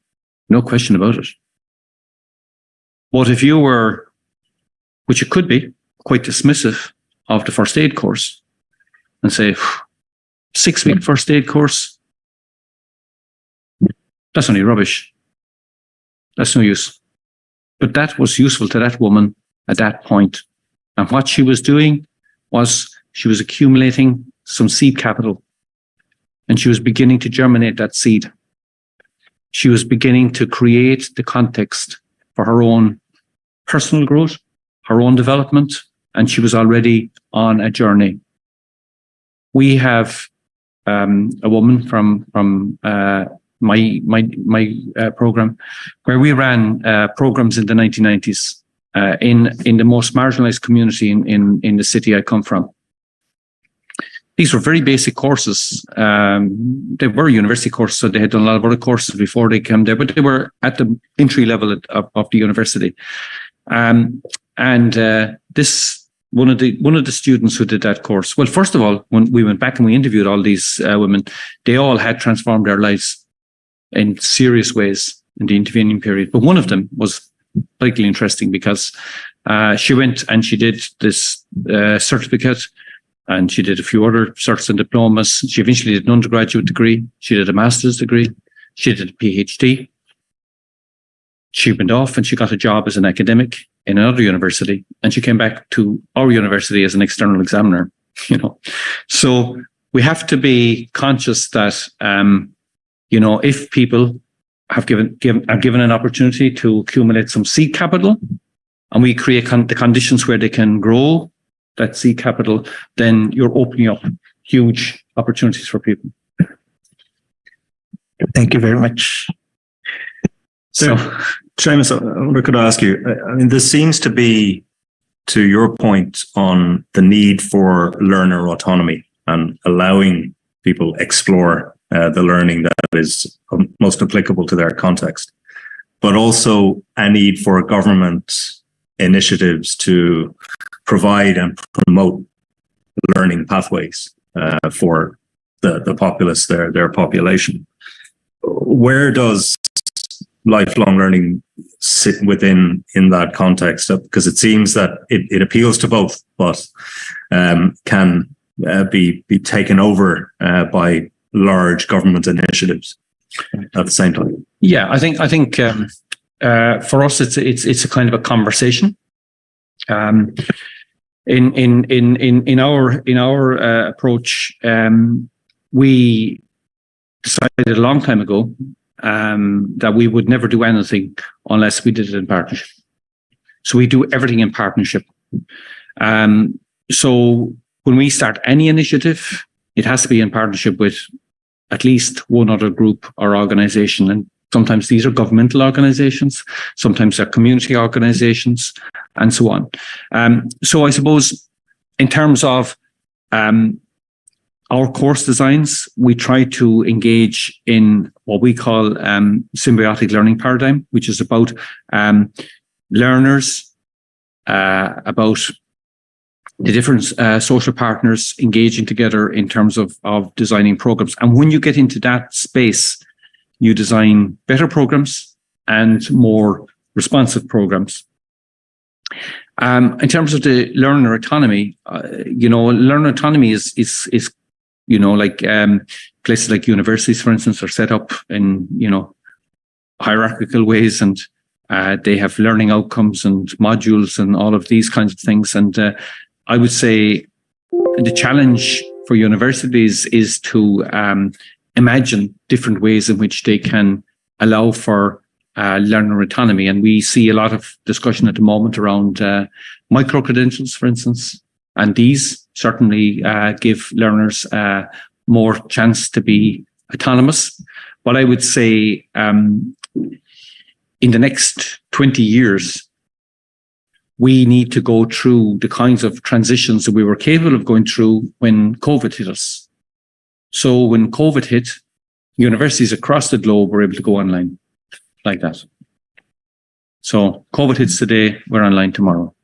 no question about it. But if you were, which it could be, quite dismissive of the first aid course and say, 6-week first aid course, that's only rubbish. That's no use. But that was useful to that woman at that point. And what she was doing was she was accumulating some seed capital, and she was beginning to germinate that seed. She was beginning to create the context for her own personal growth, her own development, and she was already on a journey. We have a woman from my program, where we ran programs in the 1990s in the most marginalized community in the city I come from. These were very basic courses. They were university courses, so they had done a lot of other courses before they came there, but they were at the entry level of the university. This one of the students who did that course. Well, first of all, when we went back and we interviewed all these women, they all had transformed their lives in serious ways in the intervening period. But one of them was particularly interesting because she went and she did this certificate, and she did a few other certs and diplomas. She eventually did an undergraduate degree. She did a master's degree. She did a PhD. She went off and she got a job as an academic in another university, and she came back to our university as an external examiner. So we have to be conscious that if people are given an opportunity to accumulate some seed capital, and we create the conditions where they can grow that seed capital, then you're opening up huge opportunities for people. Thank you very much. So, Seamus, I could ask you, I mean, this seems to be, to your point on the need for learner autonomy and allowing people explore the learning that is most applicable to their context, but also a need for government initiatives to provide and promote learning pathways for the populace, their population. Where does lifelong learning sit in that context? Because it seems that it appeals to both, but can be taken over by large government initiatives at the same time. Yeah, I think for us it's a kind of a conversation. In our approach, we decided a long time ago that we would never do anything unless we did it in partnership. So we do everything in partnership. So when we start any initiative, it has to be in partnership with at least one other group or organization. And sometimes these are governmental organizations, sometimes they're community organizations, and so on. So I suppose in terms of our course designs, we try to engage in what we call symbiotic learning paradigm, which is about learners, about the different social partners engaging together in terms of designing programs. And when you get into that space, you design better programs and more responsive programs. In terms of the learner autonomy, learner autonomy is like places like universities, for instance, are set up in, hierarchical ways, and they have learning outcomes and modules and all of these kinds of things. And I would say the challenge for universities is to imagine different ways in which they can allow for learner autonomy. And we see a lot of discussion at the moment around micro-credentials, for instance, and these certainly give learners more chance to be autonomous. But I would say in the next 20 years, we need to go through the kinds of transitions that we were capable of going through when COVID hit us. So when COVID hit, universities across the globe were able to go online like that. So COVID hits today, we're online tomorrow.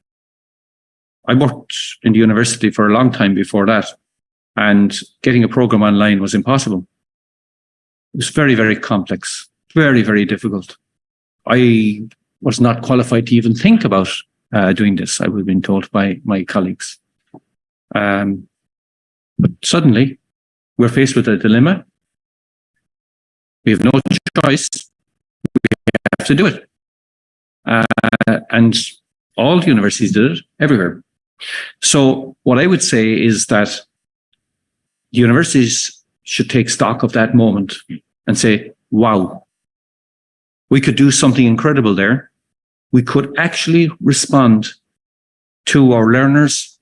I worked in the university for a long time before that, and getting a program online was impossible. It was very, very complex, very, very difficult. I was not qualified to even think about doing this, I would have been told by my colleagues. But suddenly, we're faced with a dilemma. We have no choice. We have to do it. And all universities did it, everywhere. So what I would say is that universities should take stock of that moment and say, wow, we could do something incredible there. We could actually respond to our learners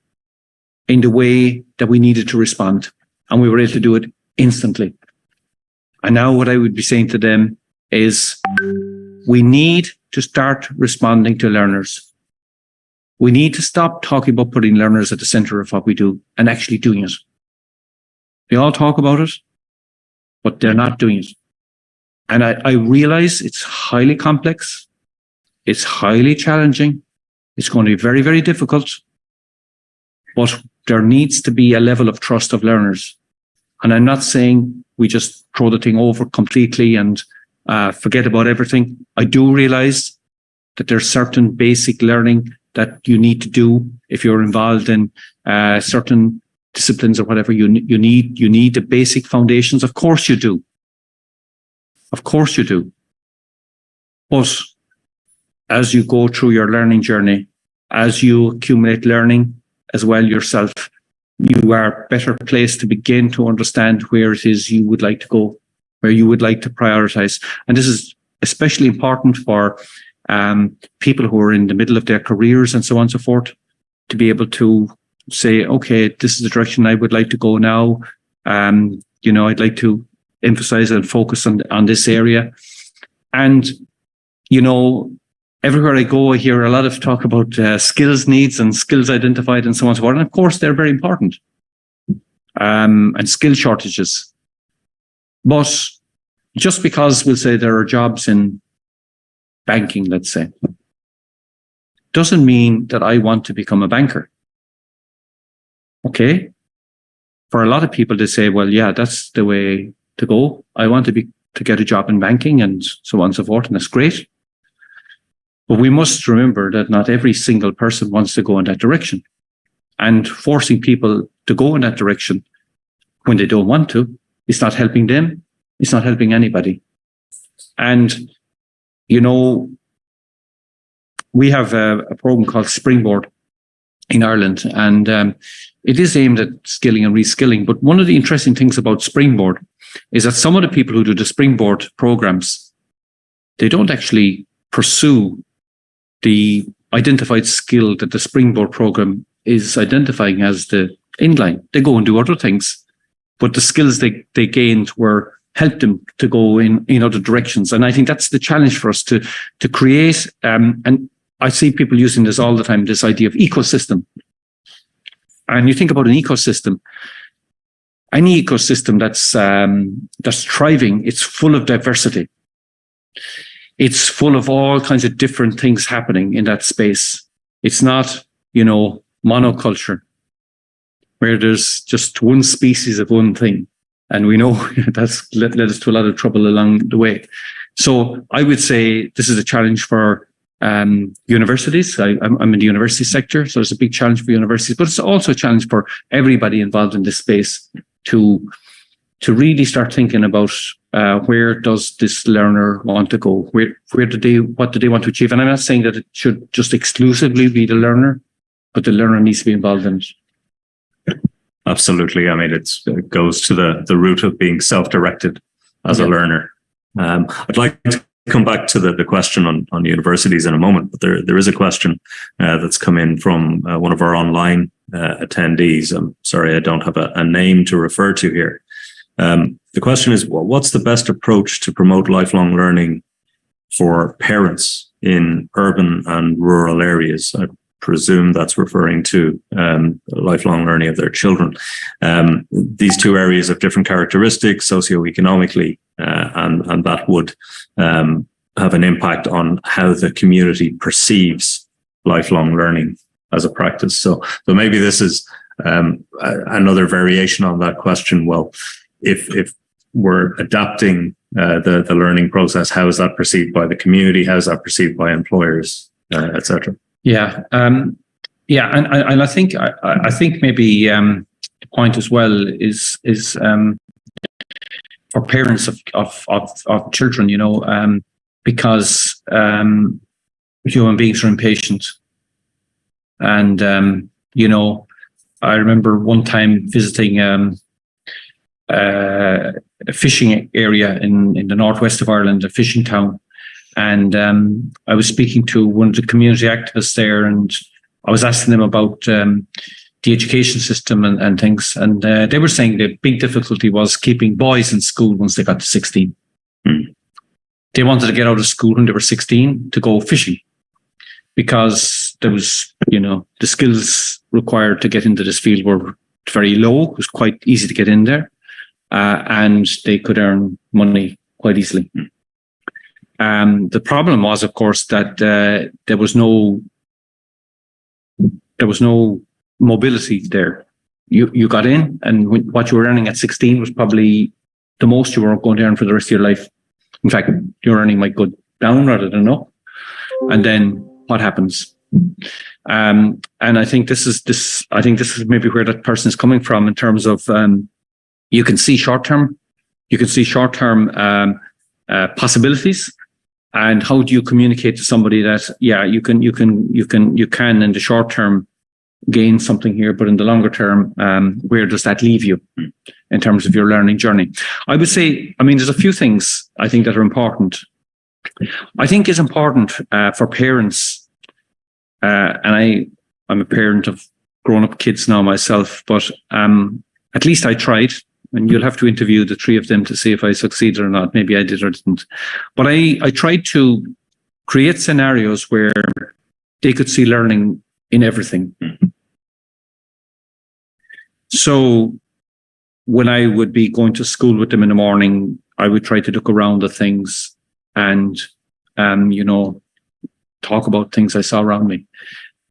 in the way that we needed to respond. And we were able to do it instantly. And now what I would be saying to them is we need to start responding to learners. We need to stop talking about putting learners at the center of what we do and actually doing it. They all talk about it, but they're not doing it. And I realize it's highly complex. It's highly challenging. It's going to be very, very difficult. But there needs to be a level of trust of learners. And I'm not saying we just throw the thing over completely and forget about everything. I do realize that there's certain basic learning that you need to do if you're involved in certain disciplines or whatever. You need the basic foundations. Of course you do. Of course you do. But as you go through your learning journey, as you accumulate learning as well yourself, you are better placed to begin to understand where it is you would like to go, where you would like to prioritize. And this is especially important for people who are in the middle of their careers and so on and so forth, to be able to say, okay, this is the direction I would like to go now. I'd like to emphasize and focus on this area. And, everywhere I go, I hear a lot of talk about skills needs and skills identified and so on and so forth. And of course, they're very important. And skill shortages. But just because we'll say there are jobs in banking, let's say, doesn't mean that I want to become a banker. Okay? For a lot of people, they say, well, yeah, that's the way to go. I want to get a job in banking and so on and so forth, and that's great. But we must remember that not every single person wants to go in that direction. And forcing people to go in that direction when they don't want to, it's not helping them. It's not helping anybody. And, we have a program called Springboard in Ireland, and it is aimed at skilling and reskilling. But one of the interesting things about Springboard is that some of the people who do the Springboard programs, they don't actually pursue the identified skill that the Springboard program is identifying as the inline. They go and do other things, but the skills they gained helped them to go in other directions. And I think that's the challenge for us to create, and I see people using this all the time, this idea of ecosystem. And you think about an ecosystem, any ecosystem that's thriving, it's full of diversity. It's full of all kinds of different things happening in that space. It's not, monoculture, where there's just one species of one thing. And we know that's led us to a lot of trouble along the way. So I would say this is a challenge for universities. I'm in the university sector, so it's a big challenge for universities, but it's also a challenge for everybody involved in this space to really start thinking about where does this learner want to go? What do they want to achieve? And I'm not saying that it should just exclusively be the learner, but the learner needs to be involved in it. Absolutely. I mean, it goes to the root of being self-directed as a learner. I'd like to come back to the question on universities in a moment, but there is a question that's come in from one of our online attendees. I'm sorry, I don't have a name to refer to here. The question is, what's the best approach to promote lifelong learning for parents in urban and rural areas? I presume that's referring to lifelong learning of their children. These two areas have different characteristics socioeconomically, and that would have an impact on how the community perceives lifelong learning as a practice. So maybe this is another variation on that question. Well, if we're adapting the learning process, how is that perceived by the community? How is that perceived by employers, etc.? Yeah. And I think maybe the point as well is for parents of children, because human beings are impatient, and I remember one time visiting a fishing area in the northwest of Ireland, a fishing town. And I was speaking to one of the community activists there, and I was asking them about, the education system and things. And they were saying the big difficulty was keeping boys in school once they got to 16. They wanted to get out of school when they were 16 to go fishing, because there was, the skills required to get into this field were very low. It was quite easy to get in there, and they could earn money quite easily. The problem was, of course, that there was no mobility there. You got in, and what you were earning at 16 was probably the most you were going to earn for the rest of your life. In fact, your earning might go down rather than up. And then what happens? And I think this is maybe where that person is coming from in terms of you can see short term possibilities, and how do you communicate to somebody that you can in the short term gain something here, but in the longer term, where does that leave you in terms of your learning journey? I would say, there's a few things I think that are important. I think it's important for parents, and I'm a parent of grown-up kids now myself, but at least I tried, and you'll have to interview the three of them to see if I succeeded or not. Maybe I did or didn't. But I tried to create scenarios where they could see learning in everything. So when I would be going to school with them in the morning, I would try to look around at things and, talk about things I saw around me.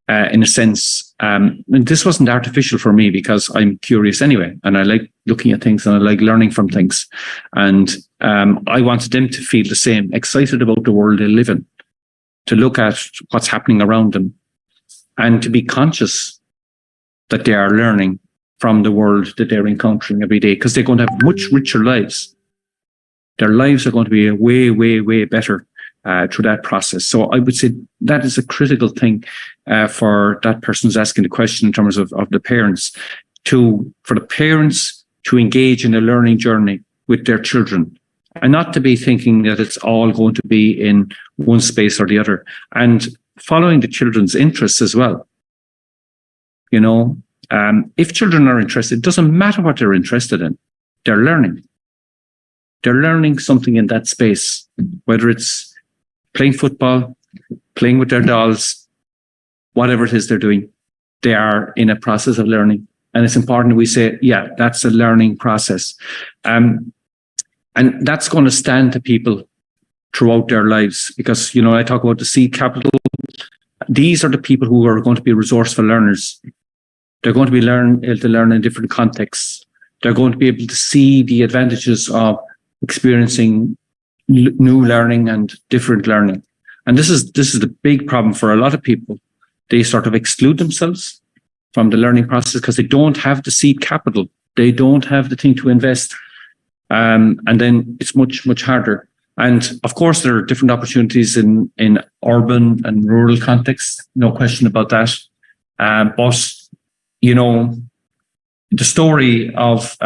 In a sense, and this wasn't artificial for me, because I'm curious anyway, and I like looking at things and I like learning from things. And I wanted them to feel the same, excited about the world they live in, to look at what's happening around them, and to be conscious that they are learning from the world that they're encountering every day, because they're going to have much richer lives. Their lives are going to be way, way, way better through that process. So I would say that is a critical thing for that person who's asking the question in terms of the parents, for the parents to engage in a learning journey with their children, and not to be thinking that it's all going to be in one space or the other, and following the children's interests as well. If children are interested, it doesn't matter what they're interested in, they're learning. They're learning something in that space, whether it's playing football, playing with their dolls, whatever it is they're doing, they are in a process of learning. And it's important that we say, that's a learning process. And that's going to stand to people throughout their lives, because, I talk about the seed capital. These are the people who are going to be resourceful learners. They're going to be able to learn in different contexts. They're going to be able to see the advantages of experiencing new learning and different learning. And this is the big problem for a lot of people. They sort of exclude themselves from the learning process because they don't have the seed capital. They don't have the thing to invest. And then it's much, much harder. And of course, there are different opportunities in urban and rural contexts, no question about that. But, the story of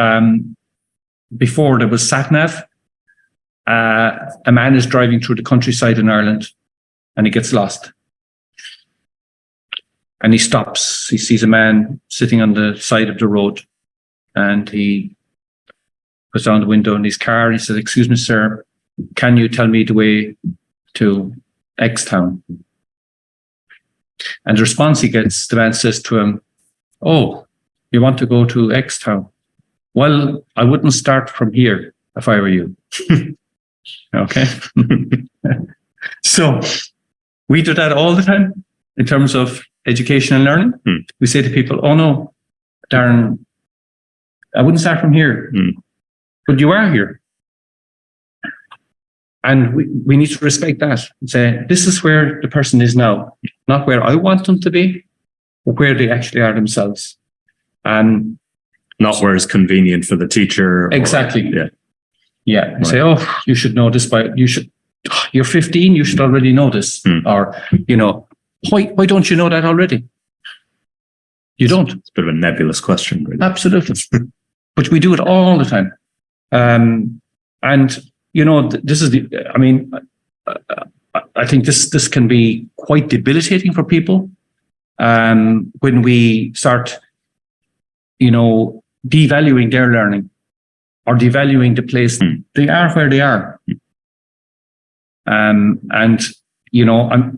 before there was sat-nav, a man is driving through the countryside in Ireland and he gets lost. And he stops. He sees a man sitting on the side of the road, and he puts down the window in his car and he says, "Excuse me, sir, can you tell me the way to X town?" And the response he gets, the man says to him, "Oh, you want to go to X town? Well, I wouldn't start from here if I were you." Okay. So we do that all the time in terms of education and learning. We say to people, "Oh no, Darren, I wouldn't start from here." But you are here. And we need to respect that and say, this is where the person is now, not where I want them to be, but where they actually are themselves. And not where it's convenient for the teacher. Exactly. Yeah. Right. Say, "Oh, you should know this you're 15, you should already know this." Or, why don't you know that already? You don't. It's a bit of a nebulous question, really. Absolutely. But we do it all the time. And, this is I think this can be quite debilitating for people when we start devaluing their learning or devaluing the place. They are where they are. And, I'm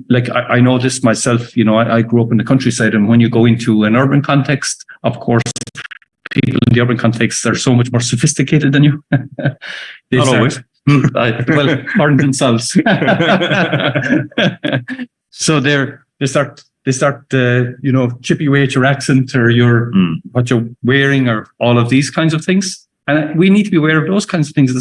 like, I know this myself, I grew up in the countryside, and when you go into an urban context, of course, people in the urban context are so much more sophisticated than you. Not always. Well, aren't themselves. So they start chippy away at your accent or what you're wearing or all of these kinds of things. And we need to be aware of those kinds of things as